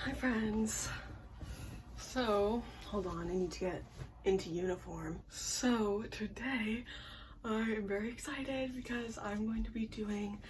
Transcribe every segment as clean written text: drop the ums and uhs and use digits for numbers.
Hi friends. So, hold on, I need to get into uniform. So today I am very excited because I'm going to be doing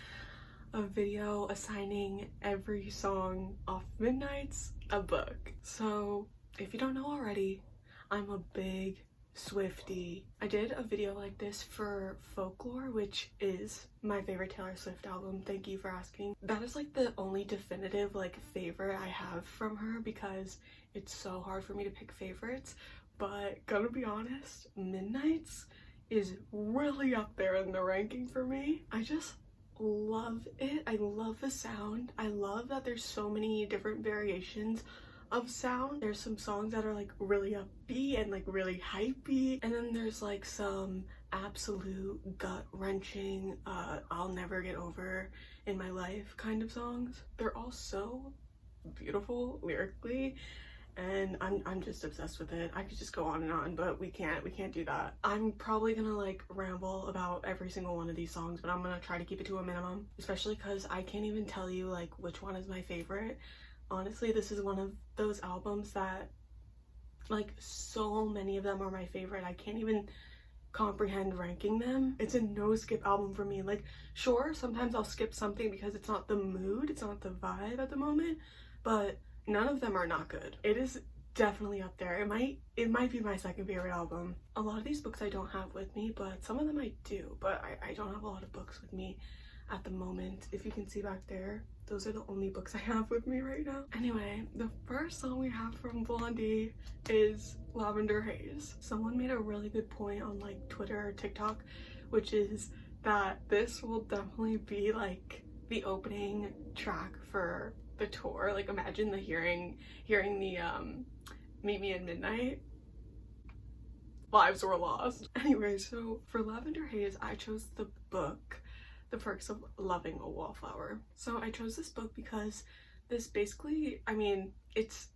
a video assigning every song off Midnight's a book. So if you don't know already, I'm a big Swiftie. I did a video like this for Folklore, which is my favorite Taylor Swift album. Thank you for asking. That is like the only definitive like favorite I have from her because it's so hard for me to pick favorites. But gonna be honest, Midnight's is really up there in the ranking for me. I just love it. I love the sound. I love that there's so many different variations of sound. There's some songs that are like really upbeat and like really hypey, and then there's like some absolute gut-wrenching I'll never get over in my life kind of songs. They're all so beautiful lyrically, and I'm just obsessed with it. I could just go on and on, but we can't do that. I'm probably gonna like ramble about every single one of these songs, but I'm gonna try to keep it to a minimum, especially because I can't even tell you like which one is my favorite. Honestly, this is one of those albums that like so many of them are my favorite. I can't even comprehend ranking them. It's a no skip album for me. Like sure, sometimes I'll skip something because it's not the mood, it's not the vibe at the moment, but none of them are not good. It is definitely up there. It might be my second favorite album. A lot of these books I don't have with me, but some of them I do, but I don't have a lot of books with me at the moment. If you can see back there, those are the only books I have with me right now. Anyway, the first song we have from Blondie is Lavender Haze. Someone made a really good point on like Twitter or TikTok, which is that this will definitely be like the opening track for the tour. Like imagine the hearing the Meet Me at Midnight. Lives were lost. Anyway, so for Lavender Haze, I chose the book The Perks of Loving a Wallflower. So I chose this book because this basically, I mean, it's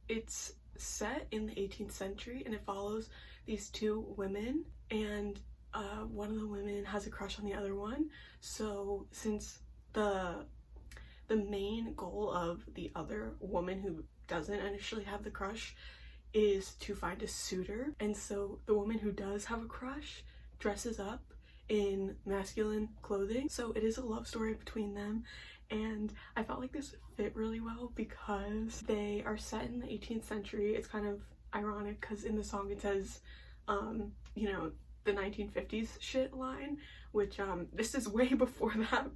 set in the 18th century and it follows these two women, and one of the women has a crush on the other one. So since the main goal of the other woman who doesn't initially have the crush is to find a suitor, and so the woman who does have a crush dresses up in masculine clothing. So it is a love story between them, and I felt like this fit really well because they are set in the 18th century. It's kind of ironic because in the song it says you know, the 1950s shit line, which this is way before that,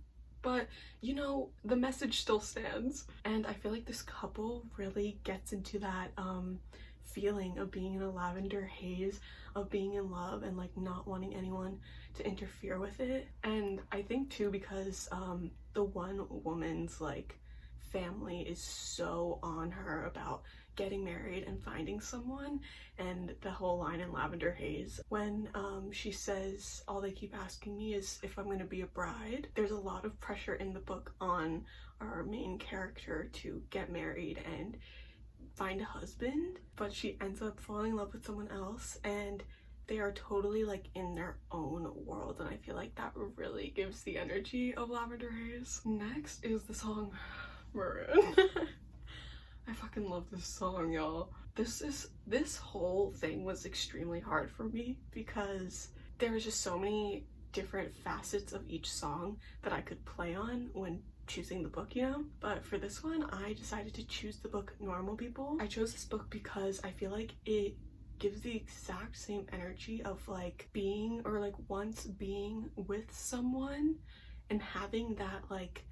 but you know, the message still stands. And I feel like this couple really gets into that feeling of being in a lavender haze, of being in love and like not wanting anyone to interfere with it. And I think too because the one woman's like family is so on her about getting married and finding someone, and the whole line in Lavender Haze when she says all they keep asking me is if I'm gonna be a bride, there's a lot of pressure in the book on our main character to get married and find a husband, but she ends up falling in love with someone else and they are totally like in their own world, and I feel like that really gives the energy of Lavender Haze. Next is the song Maroon. I fucking love this song, y'all. This whole thing was extremely hard for me because there was just so many different facets of each song that I could play on when choosing the book, you know? But for this one, I decided to choose the book Normal People. I chose this book because I feel like it gives the exact same energy of like being, or like once being with someone and having that like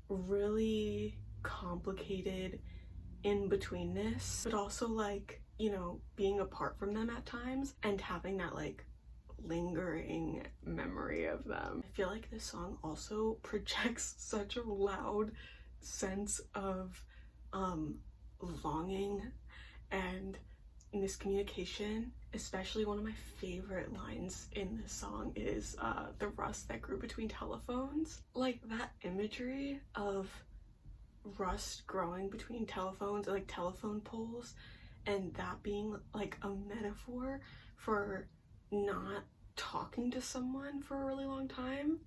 really complicated in-betweenness, but also like, you know, being apart from them at times and having that like lingering memory of them. I feel like this song also projects such a loud sense of longing and miscommunication. Especially one of my favorite lines in this song is the rust that grew between telephones. Like that imagery of rust growing between telephones, or like telephone poles, and that being like a metaphor for not talking to someone for a really long time.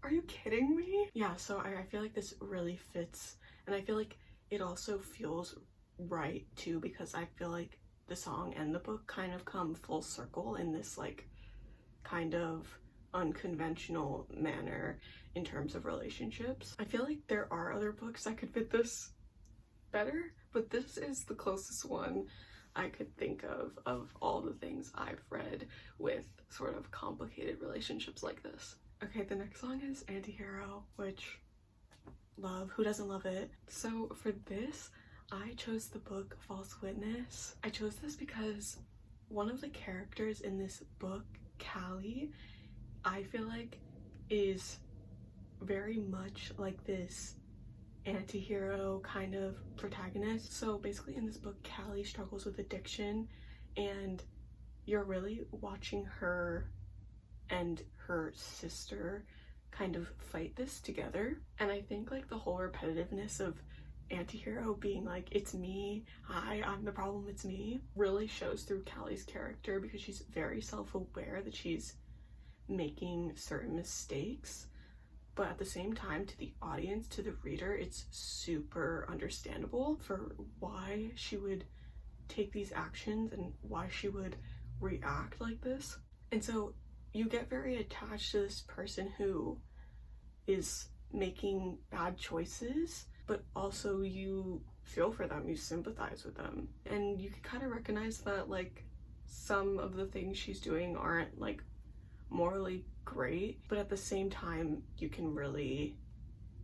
Are you kidding me? Yeah, so I feel like this really fits, and I feel like it also feels right too, because I feel like the song and the book kind of come full circle in this like kind of unconventional manner in terms of relationships. I feel like there are other books that could fit this better, but this is the closest one I could think of all the things I've read with sort of complicated relationships like this. Okay, the next song is Antihero, which love. Who doesn't love it? So for this, I chose the book False Witness. I chose this because one of the characters in this book, Callie, I feel like is very much like this anti-hero kind of protagonist. So basically in this book, Callie struggles with addiction, and you're really watching her and her sister kind of fight this together. And I think like the whole repetitiveness of anti-hero being like, it's me, I'm the problem, it's me, really shows through Callie's character, because she's very self-aware that she's making certain mistakes, but at the same time, to the audience, to the reader, it's super understandable for why she would take these actions and why she would react like this. And so you get very attached to this person who is making bad choices, but also you feel for them, you sympathize with them, and you can kind of recognize that like some of the things she's doing aren't like morally great, but at the same time you can really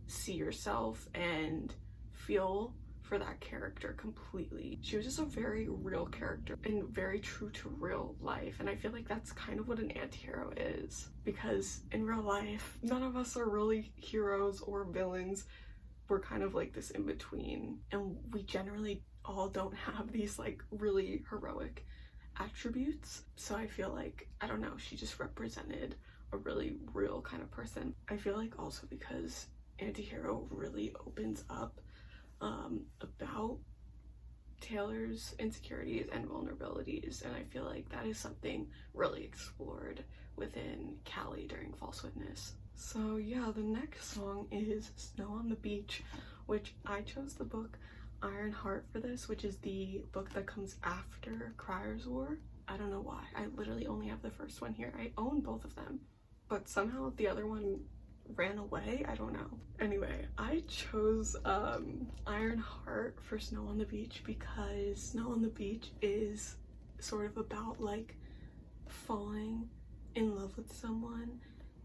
see yourself and feel for that character completely. She was just a very real character and very true to real life, and I feel like that's kind of what an anti-hero is, because in real life none of us are really heroes or villains. We're kind of like this in between, and we generally all don't have these like really heroic attributes. So I feel like, I don't know, she just represented a really real kind of person. I feel like also because Antihero really opens up about Taylor's insecurities and vulnerabilities, and I feel like that is something really explored within Callie during False Witness. So yeah, the next song is Snow on the Beach, which I chose the book Iron Heart for this, which is the book that comes after Crier's War. I don't know why. I literally only have the first one here. I own both of them, but somehow the other one ran away. I don't know. Anyway, I chose Iron Heart for Snow on the Beach because Snow on the Beach is sort of about like falling in love with someone,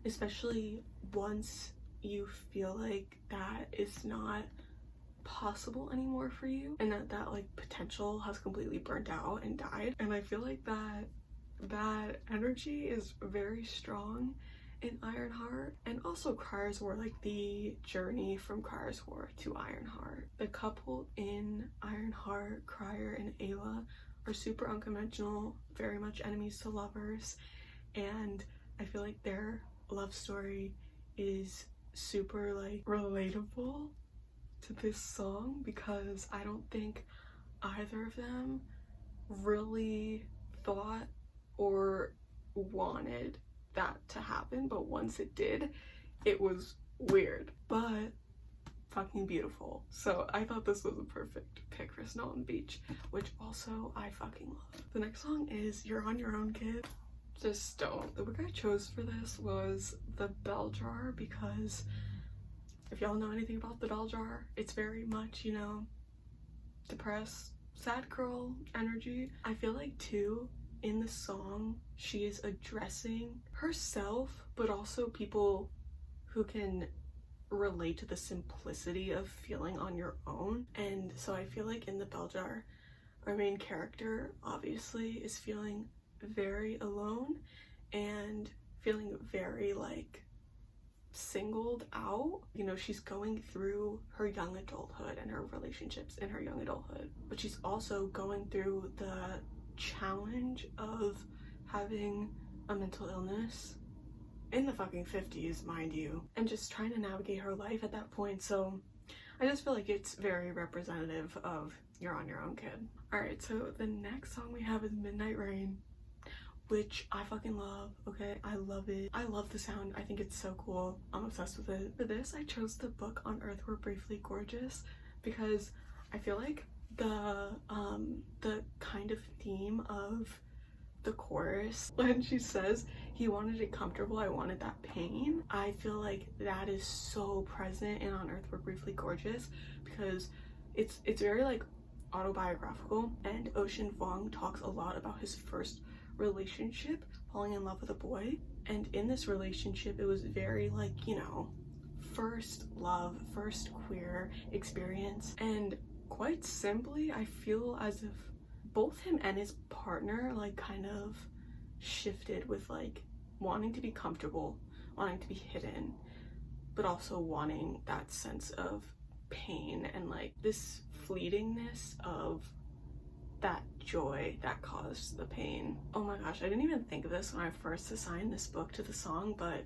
especially once you feel like that is not possible anymore for you, and that like potential has completely burnt out and died. And I feel like that energy is very strong in Ironheart, and also Crier's War, like the journey from Crier's War to Ironheart. The couple in Ironheart, Crier and Ayla, are super unconventional, very much enemies to lovers, and I feel like their love story is super like relatable to this song, because I don't think either of them really thought or wanted that to happen, but once it did, it was weird but fucking beautiful. So I thought this was a perfect pick for Snow on the Beach, which also I fucking love. The next song is You're on Your Own, Kid. Just don't. The book I chose for this was The Bell Jar, because if y'all know anything about The Bell Jar, it's very much, you know, depressed, sad girl energy. I feel like too, in the song, she is addressing herself, but also people who can relate to the simplicity of feeling on your own. And so I feel like in The Bell Jar, our main character obviously is feeling very alone and feeling very like singled out. You know, she's going through her young adulthood and her relationships in her young adulthood, but she's also going through the challenge of having a mental illness in the fucking 50s, mind you, and just trying to navigate her life at that point. So I just feel like it's very representative of You're on Your Own, Kid. Alright, so the next song we have is Midnight Rain, which I fucking love, okay? I love it. I love the sound. I think it's so cool. I'm obsessed with it. For this, I chose the book On Earth We're Briefly Gorgeous because I feel like the kind of theme of the chorus when she says he wanted it comfortable, I wanted that pain, I feel like that is so present in On Earth We're Briefly Gorgeous, because it's very like autobiographical, and Ocean Vuong talks a lot about his first relationship, falling in love with a boy, and in this relationship it was very like, you know, first love, first queer experience, and quite simply I feel as if both him and his partner like kind of shifted with like wanting to be comfortable, wanting to be hidden, but also wanting that sense of pain and like this fleetingness of that joy that caused the pain. Oh my gosh, I didn't even think of this when I first assigned this book to the song, but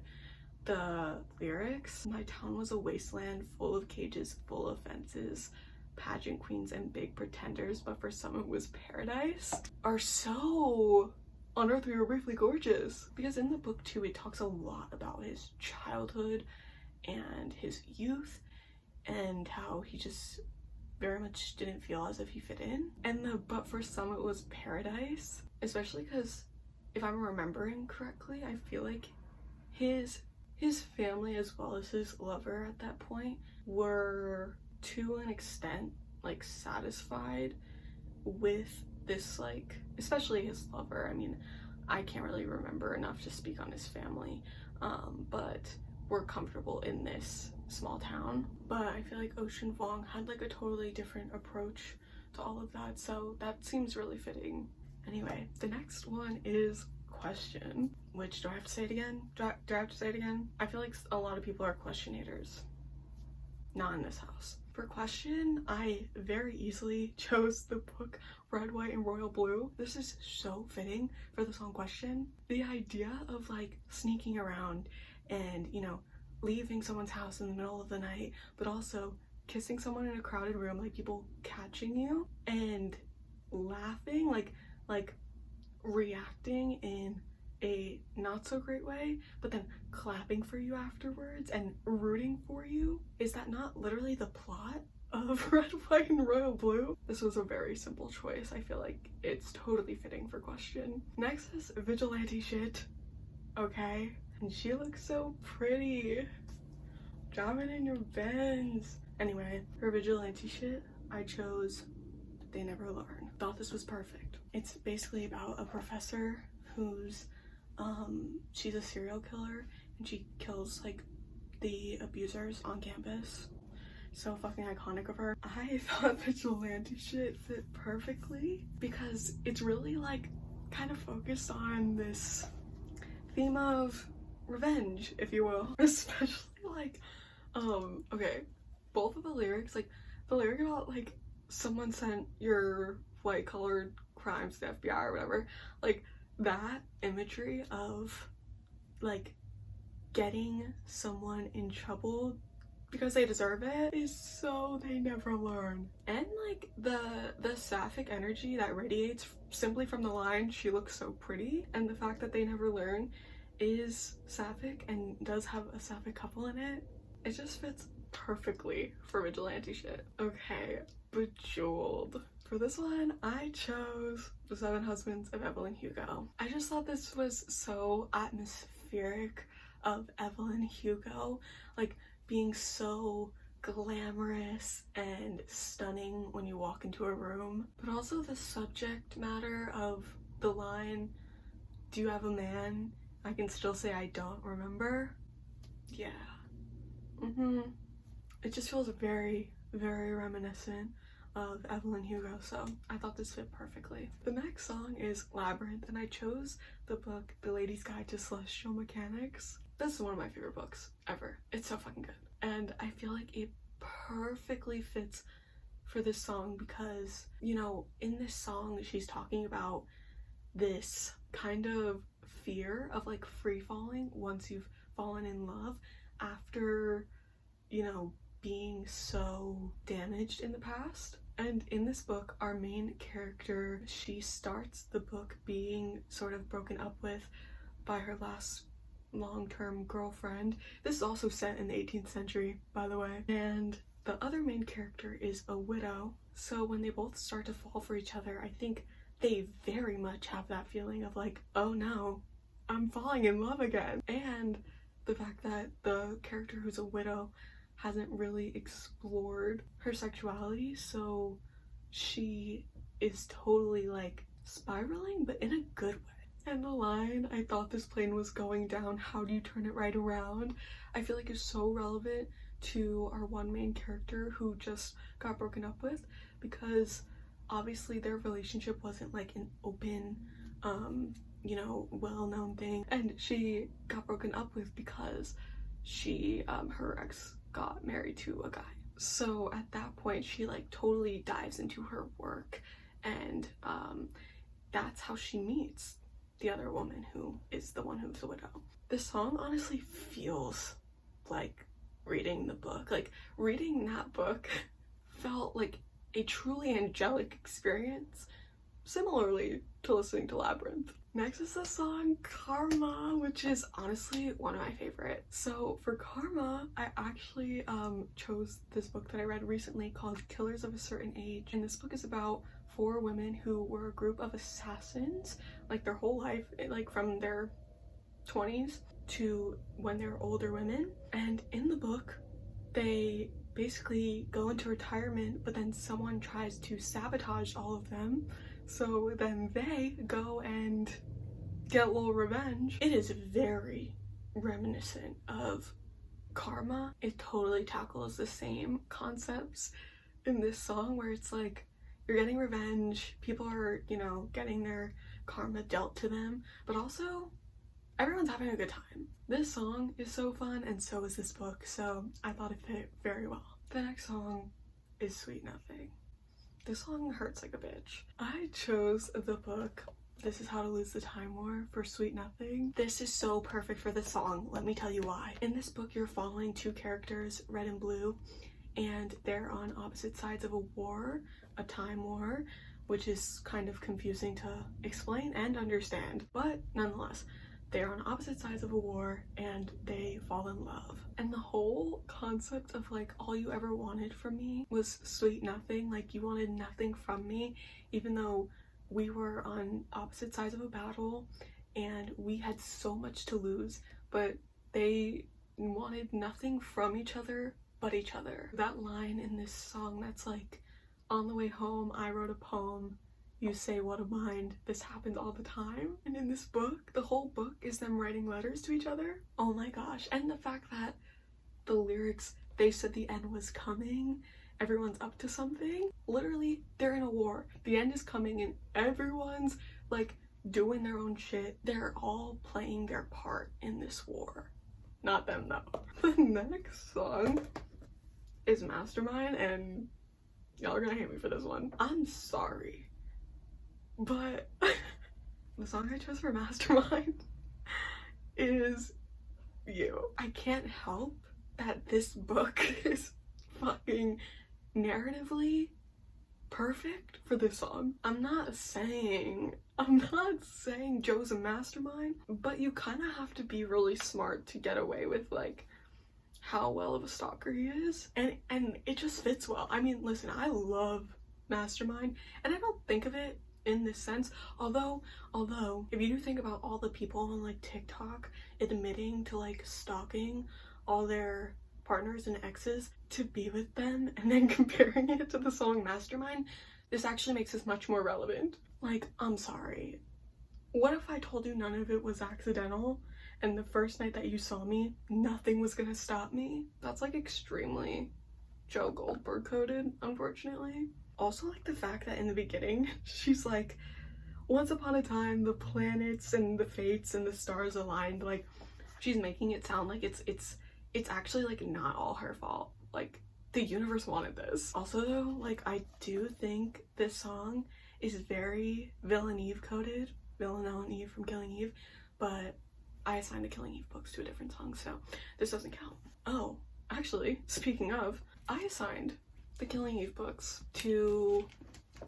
the lyrics, my town was a wasteland full of cages, full of fences, pageant queens and big pretenders, but for some it was paradise, are so On Earth We Were Briefly Gorgeous. Because in the book too, it talks a lot about his childhood and his youth and how he just very much didn't feel as if he fit in. And the but for some it was paradise, especially because if I'm remembering correctly, I feel like his family as well as his lover at that point were to an extent like satisfied with this, like especially his lover. I mean, I can't really remember enough to speak on his family, but we're comfortable in this small town. But I feel like Ocean Vuong had like a totally different approach to all of that, so that seems really fitting. Anyway, the next one is Question, which, do I have to say it again? Do I have to say it again? I feel like a lot of people are questionators. Not in this house. For Question, I very easily chose the book Red, White, and Royal Blue. This is so fitting for the song Question. The idea of like sneaking around and, you know, leaving someone's house in the middle of the night, but also kissing someone in a crowded room, like people catching you, and laughing, like reacting in a not so great way, but then clapping for you afterwards and rooting for you. Is that not literally the plot of Red, White, and Royal Blue? This was a very simple choice. I feel like it's totally fitting for Question. Next is Vigilante Shit. Okay, and she looks so pretty driving in your Benz. Anyway, for Vigilante Shit, I chose They Never Learn. Thought this was perfect. It's basically about a professor who's she's a serial killer and she kills like the abusers on campus. So fucking iconic of her. I thought Vigilante Shit fit perfectly because it's really like kind of focused on this theme of revenge, if you will. Especially like okay, both of the lyrics, like the lyric about like someone sent your white colored crimes to FBI or whatever, like that imagery of like getting someone in trouble because they deserve it is so They Never Learn. And like the sapphic energy that radiates simply from the line she looks so pretty, and the fact that they never learn is sapphic and does have a sapphic couple in it, it just fits perfectly for Vigilante Shit. Okay, Bejeweled. For this one, I chose The Seven Husbands of Evelyn Hugo. I just thought this was so atmospheric of Evelyn Hugo, like being so glamorous and stunning when you walk into a room, but also the subject matter of the line, "Do you have a man? I can still say I don't remember." Yeah. It just feels very, very reminiscent of Evelyn Hugo, so I thought this fit perfectly. The next song is Labyrinth, and I chose the book The Lady's Guide to Celestial Mechanics. This is one of my favorite books ever. It's so fucking good. And I feel like it perfectly fits for this song because, you know, in this song she's talking about this kind of fear of like free falling once you've fallen in love after, you know, being so damaged in the past. And in this book, our main character, she starts the book being sort of broken up with by her last long-term girlfriend. This is also set in the 18th century, by the way. And The other main character is a widow, so when they both start to fall for each other, I think they very much have that feeling of like, oh no, I'm falling in love again. And the fact that the character who's a widow hasn't really explored her sexuality, so she is totally like spiraling, but in a good way. And the line, "I thought this plane was going down, how do you turn it right around?" I feel like is so relevant to our one main character who just got broken up with, because obviously their relationship wasn't like an open, you know, well-known thing, and she got broken up with because she, her ex got married to a guy. So at that point, she like totally dives into her work, and that's how she meets the other woman who is the one who's the widow. This song honestly feels like reading the book. Like, reading that book felt like a truly angelic experience, similarly to listening to Labyrinth. Next is the song Karma, which is honestly one of my favorites. So for Karma, I actually chose this book that I read recently called Killers of a Certain Age, and this book is about 4 women who were a group of assassins, like their whole life, like from their 20s to when they're older women. And in the book, they basically go into retirement, but then someone tries to sabotage all of them, so then they go and get a little revenge. It is very reminiscent of Karma. It totally tackles the same concepts in this song, where it's like, you're getting revenge, people are, you know, getting their karma dealt to them, but also everyone's having a good time. This song is so fun, and so is this book, so I thought it fit very well. The next song is Sweet Nothing. This song hurts like a bitch. I chose the book This Is How to Lose the Time War for Sweet Nothing. This is so perfect for this song, let me tell you why. In this book, you're following 2 characters, Red and Blue, and they're on opposite sides of a war, a time war, which is kind of confusing to explain and understand, but nonetheless, they're on opposite sides of a war and they fall in love. And the whole concept of like, all you ever wanted from me was sweet nothing, like you wanted nothing from me, even though we were on opposite sides of a battle and we had so much to lose, but they wanted nothing from each other but each other. That line in this song that's like, on the way home I wrote a poem, you say what a mind, this happens all the time. And in this book, the whole book is them writing letters to each other. Oh my gosh. And the fact that the lyrics, they said the end was coming, everyone's up to something. Literally, they're in a war, the end is coming, and everyone's like doing their own shit. They're all playing their part in this war. Not them though. The next song is Mastermind, and y'all are gonna hate me for this one. I'm sorry, but the song I chose for Mastermind is You. I can't help that this book is fucking narratively perfect for this song. I'm not saying Joe's a mastermind, but you kind of have to be really smart to get away with like how well of a stalker he is, and it just fits well. I mean, listen, I love Mastermind, and I don't think of it in this sense, although if you do think about all the people on like TikTok admitting to like stalking all their partners and exes to be with them and then comparing it to the song Mastermind, this actually makes this much more relevant. Like, I'm sorry, what if I told you none of it was accidental, and the first night that you saw me, nothing was gonna stop me? That's like extremely Joe Goldberg coded, unfortunately. Also, like the fact that in the beginning, she's like, once upon a time, the planets and the fates and the stars aligned. Like, she's making it sound like it's actually like not all her fault. Like, the universe wanted this. Also though, like, I do think this song is very Villaneve coded, Villanelle and Eve from Killing Eve, but I assigned the Killing Eve books to a different song, so this doesn't count. Oh, actually, speaking of, I assigned the Killing Eve books to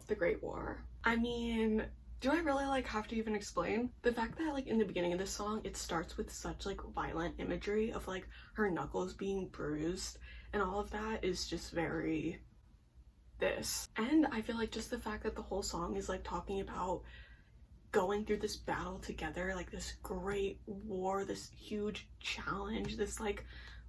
The Great War. I mean, Do I really like have to even explain? The fact that like in the beginning of this song, it starts with such like violent imagery of like her knuckles being bruised and all of that is just very this. And I feel like just the fact that the whole song is like talking about going through this battle together, like this great war, this huge challenge, this like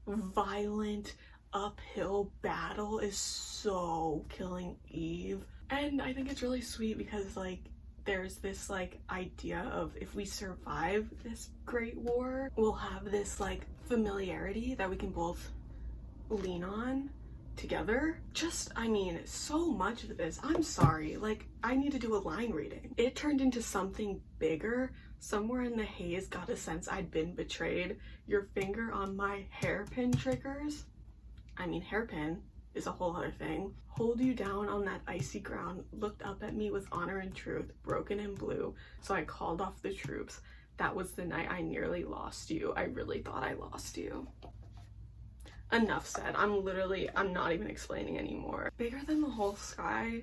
violent uphill battle is so killing Eve. And I think it's really sweet because like there's this like idea of if we survive this great war, we'll have this like familiarity that we can both lean on together. Just, I mean, so much of this, I'm sorry, like I need to do a line reading. It turned into something bigger. Somewhere in the haze got a sense I'd been betrayed. Your finger on my hairpin triggers. I mean, hairpin is a whole other thing. Hold you down on that icy ground, looked up at me with honor and truth, broken and blue, so I called off the troops. That was the night I nearly lost you. I really thought I lost you. Enough said. I'm not even explaining anymore. Bigger Than the Whole Sky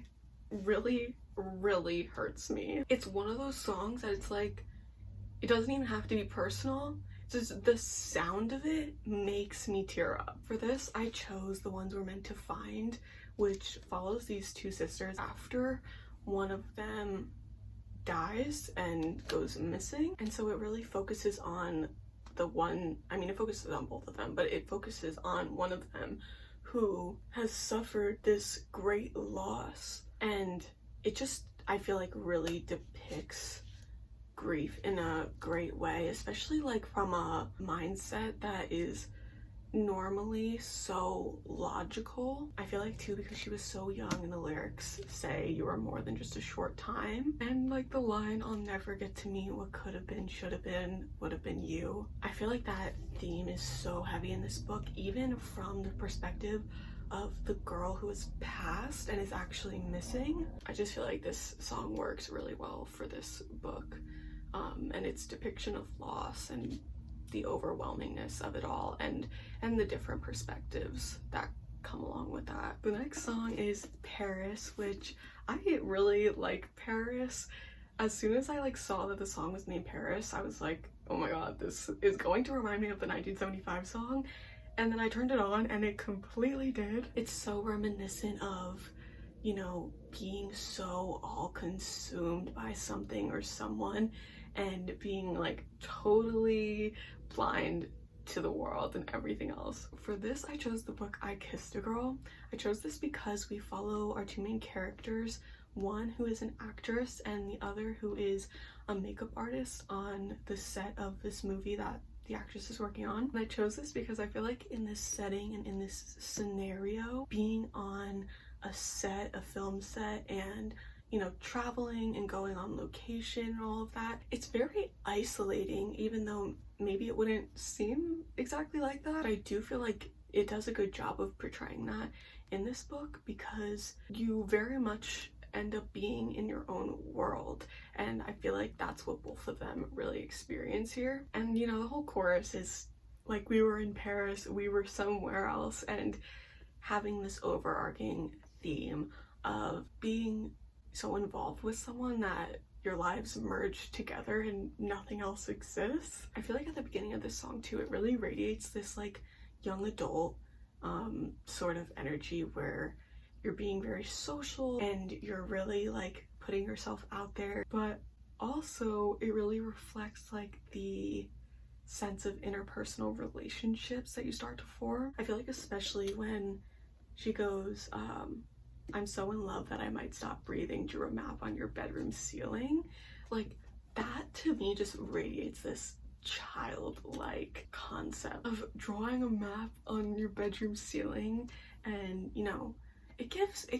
really, really hurts me. It's one of those songs that it's like, it doesn't even have to be personal. Just the sound of it makes me tear up. For this, I chose The Ones We're Meant to Find, which follows these two sisters after one of them dies and goes missing. And so it really focuses on the one, I mean, it focuses on both of them, but it focuses on one of them who has suffered this great loss. And it just, I feel like, really depicts grief in a great way, especially like from a mindset that is normally so logical. I feel like too, because she was so young, and the lyrics say you are more than just a short time, and like the line, I'll never get to meet what could have been, should have been, would have been you. I feel like that theme is so heavy in this book, even from the perspective of the girl who is passed and is actually missing. I just feel like this song works really well for this book, and its depiction of loss and the overwhelmingness of it all, and the different perspectives that come along with that. The next song is Paris, which I really like. Paris, as soon as I like saw that the song was named Paris, I was like, oh my god, this is going to remind me of the 1975 song. And then I turned it on and it completely did. It's so reminiscent of, you know, being so all consumed by something or someone and being like totally blind to the world and everything else. For this, I chose the book I Kissed a Girl. I chose this because we follow our two main characters, one who is an actress and the other who is a makeup artist on the set of this movie that the actress is working on. And I chose this because I feel like in this setting and in this scenario, being on a set, a film set, and you know, traveling and going on location and all of that, it's very isolating, even though maybe it wouldn't seem exactly like that. I do feel like it does a good job of portraying that in this book, because you very much end up being in your own world, and I feel like that's what both of them really experience here. And you know, the whole chorus is like, we were in Paris, we were somewhere else, and having this overarching theme of being so involved with someone that your lives merge together and nothing else exists. I feel like at the beginning of this song too, it really radiates this like young adult sort of energy where you're being very social and you're really like putting yourself out there, but also it really reflects like the sense of interpersonal relationships that you start to form. I feel like especially when she goes, I'm so in love that I might stop breathing, drew a map on your bedroom ceiling. Like, that to me just radiates this childlike concept of drawing a map on your bedroom ceiling, and you know, it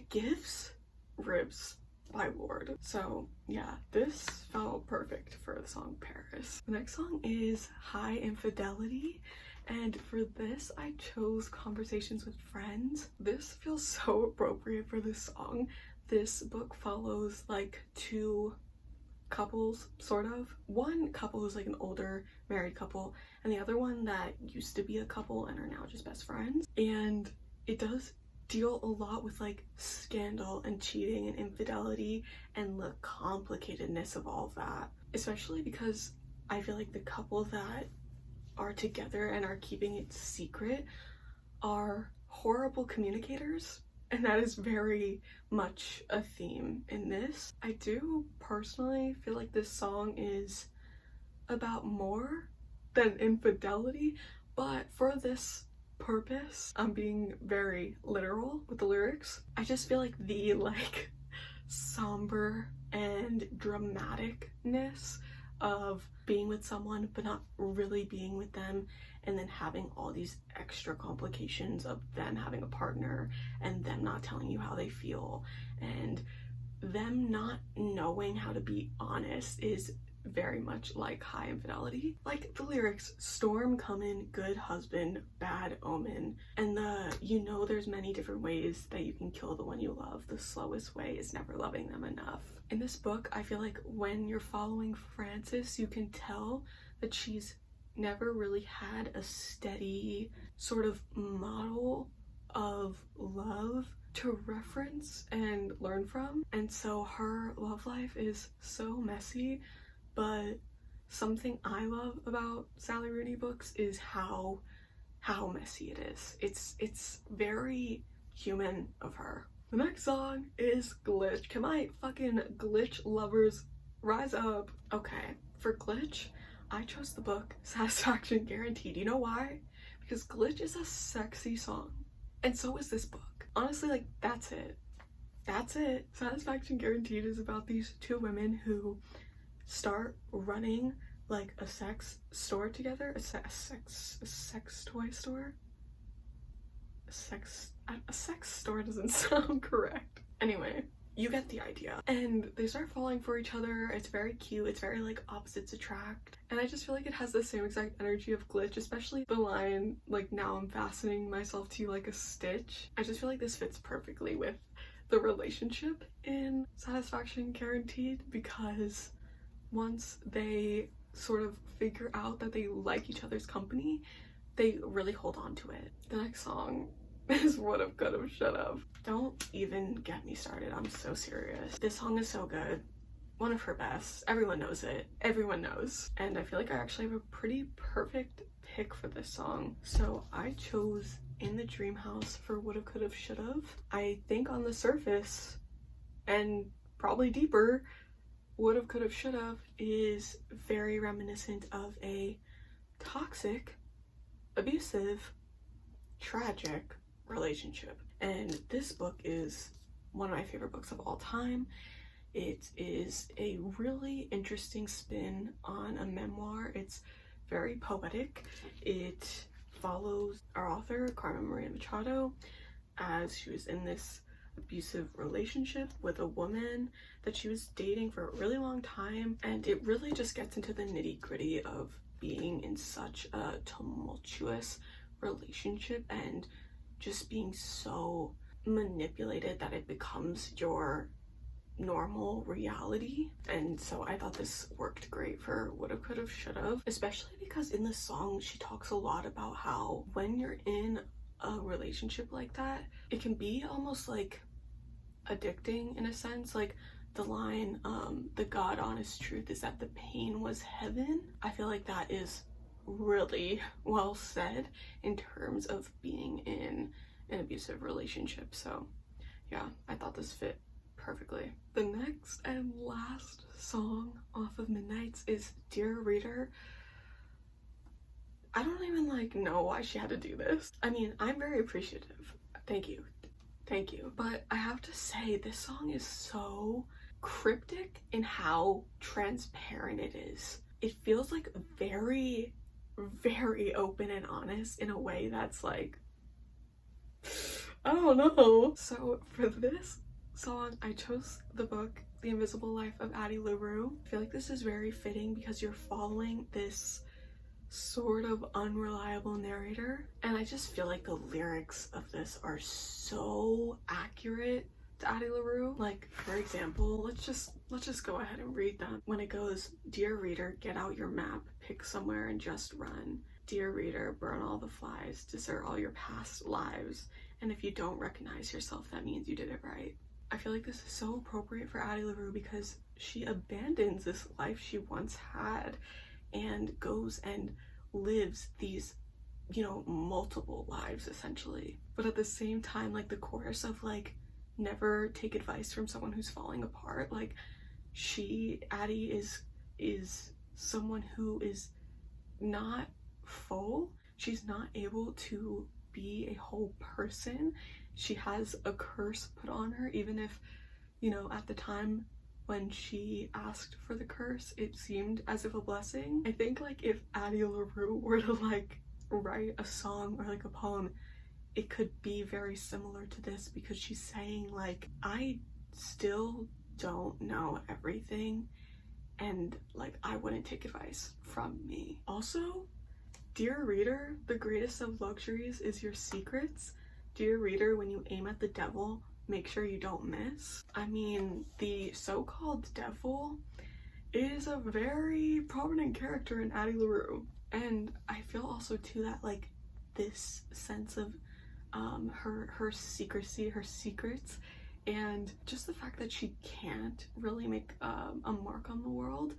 gives ribs by Lord. So yeah, this felt perfect for the song Paris. The next song is High Infidelity. And for this, I chose Conversations with Friends. This feels so appropriate for this song. This book follows like two couples, sort of. One couple who's like an older married couple, and the other one that used to be a couple and are now just best friends. And it does deal a lot with like scandal and cheating and infidelity and the complicatedness of all of that, especially because I feel like the couple that are together and are keeping it secret are horrible communicators, and that is very much a theme in this. I do personally feel like this song is about more than infidelity, but for this purpose, I'm being very literal with the lyrics. I just feel like the like somber and dramaticness of being with someone but not really being with them, and then having all these extra complications of them having a partner and them not telling you how they feel and them not knowing how to be honest is very much like high infidelity. Like the lyrics, storm coming, good husband, bad omen, and there's many different ways that you can kill the one you love. The slowest way is never loving them enough. In this book, I feel like when you're following Frances, you can tell that she's never really had a steady sort of model of love to reference and learn from, and so her love life is so messy. But something I love about Sally Rooney books is how messy it is. It's very human of her. The next song is Glitch. Can my fucking Glitch lovers rise up? Okay, for Glitch, I chose the book Satisfaction Guaranteed. You know why? Because Glitch is a sexy song, and so is this book. Honestly, like, that's it. That's it. Satisfaction Guaranteed is about these two women who start running like a sex store together, a sex toy store. A sex store doesn't sound correct. Anyway, you get the idea. And they start falling for each other. It's very cute. It's very like opposites attract. And I just feel like it has the same exact energy of Glitch, especially the line, like, now I'm fastening myself to you like a stitch. I just feel like this fits perfectly with the relationship in Satisfaction Guaranteed, because once they sort of figure out that they like each other's company, they really hold on to it. The next song is What If, Could Have, Should Have. Don't even get me started. I'm so serious. This song is so good. One of her best. Everyone knows it. Everyone knows. And I feel like I actually have a pretty perfect pick for this song. So I chose In the Dream House for Would Have, Could Have, Should Have. I think on the surface, and probably deeper, Would Have, Could Have, Should Have is very reminiscent of a toxic, abusive, tragic relationship. And this book is one of my favorite books of all time. It is a really interesting spin on a memoir. It's very poetic. It follows our author, Carmen Maria Machado, as she was in this abusive relationship with a woman that she was dating for a really long time, and it really just gets into the nitty-gritty of being in such a tumultuous relationship and just being so manipulated that it becomes your normal reality. And so I thought this worked great for Would Have, Could Have, Should Have, especially because in this song she talks a lot about how when you're in a relationship like that, it can be almost like addicting in a sense. Like the line, the God honest truth is that the pain was heaven. I feel like that is really well said in terms of being in an abusive relationship. So yeah, I thought this fit perfectly. The next and last song off of Midnight's is Dear Reader. I don't even like know why she had to do this. I mean, I'm very appreciative. Thank you. Thank you. But I have to say, this song is so cryptic in how transparent it is. It feels like very, very open and honest in a way that's like, I don't know. So for this song, I chose the book The Invisible Life of Addie LaRue. I feel like this is very fitting because you're following this sort of unreliable narrator, and I just feel like the lyrics of this are so accurate to Addie LaRue. Like, for example, let's just go ahead and read them. When it goes, Dear reader, get out your map, pick somewhere and just run. Dear reader, burn all the flies, desert all your past lives, and if you don't recognize yourself, that means you did it right. I feel like this is so appropriate for Addie LaRue because she abandons this life she once had and goes and lives these, you know, multiple lives essentially. But at the same time, like the chorus of like, never take advice from someone who's falling apart, like Addie is someone who is not full. She's not able to be a whole person. She has a curse put on her, even if, you know, at the time when she asked for the curse, it seemed as if a blessing. I think like if Addie LaRue were to like write a song or like a poem, it could be very similar to this, because she's saying like, I still don't know everything, and like I wouldn't take advice from me. Also, dear reader, the greatest of luxuries is your secrets. Dear reader, when you aim at the devil, make sure you don't miss. I mean, the so-called devil is a very prominent character in Addie LaRue, and I feel also too that like this sense of her secrecy, her secrets, and just the fact that she can't really make a mark on the world,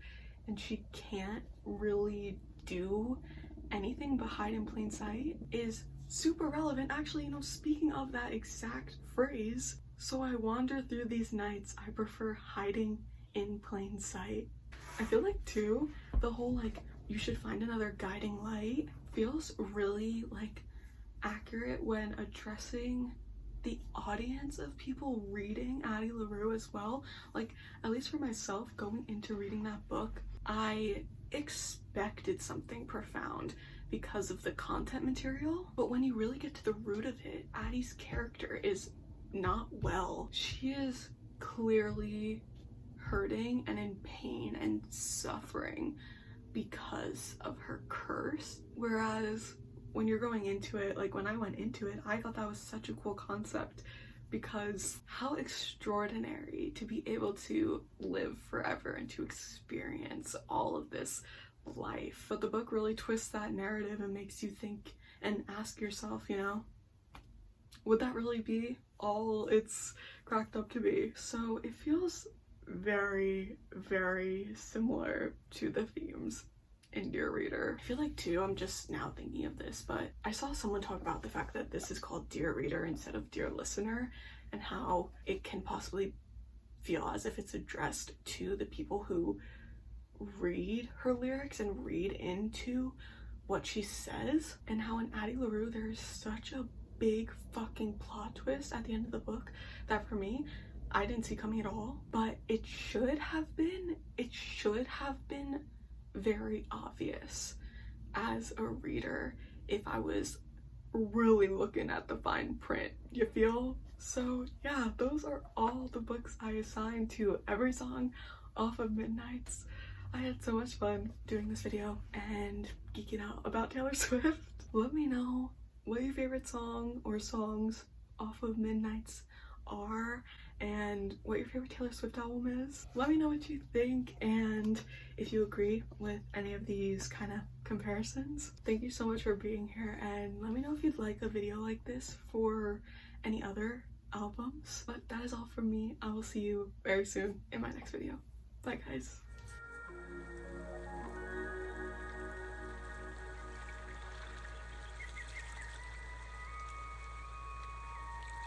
and she can't really do anything but hide in plain sight is super relevant. Actually, you know, speaking of that exact phrase, so I wander through these nights, I prefer hiding in plain sight. I feel like too, the whole like, you should find another guiding light feels really like accurate when addressing the audience of people reading Addie LaRue as well. Like, at least for myself, going into reading that book, I expected something profound because of the content material, but when you really get to the root of it, Addie's character is not well. She is clearly hurting and in pain and suffering because of her curse, whereas when you're going into it, like when I went into it, I thought that was such a cool concept, because how extraordinary to be able to live forever and to experience all of this life. But the book really twists that narrative and makes you think and ask yourself, you know, would that really be all it's cracked up to be? So it feels very, very similar to the themes in Dear Reader. I feel like too, I'm just now thinking of this, but I saw someone talk about the fact that this is called Dear Reader instead of Dear Listener, and how it can possibly feel as if it's addressed to the people who read her lyrics and read into what she says, and how in Addie LaRue there is such a big fucking plot twist at the end of the book that for me, I didn't see coming at all, but it should have been very obvious as a reader if I was really looking at the fine print, you feel? So yeah, those are all the books I assigned to every song off of Midnights. I had so much fun doing this video and geeking out about Taylor Swift. Let me know what your favorite song or songs off of Midnights are, and what your favorite Taylor Swift album is. Let me know what you think, and if you agree with any of these kind of comparisons. Thank you so much for being here, and let me know if you'd like a video like this for any other albums. But that is all from me. I will see you very soon in my next video. Bye guys.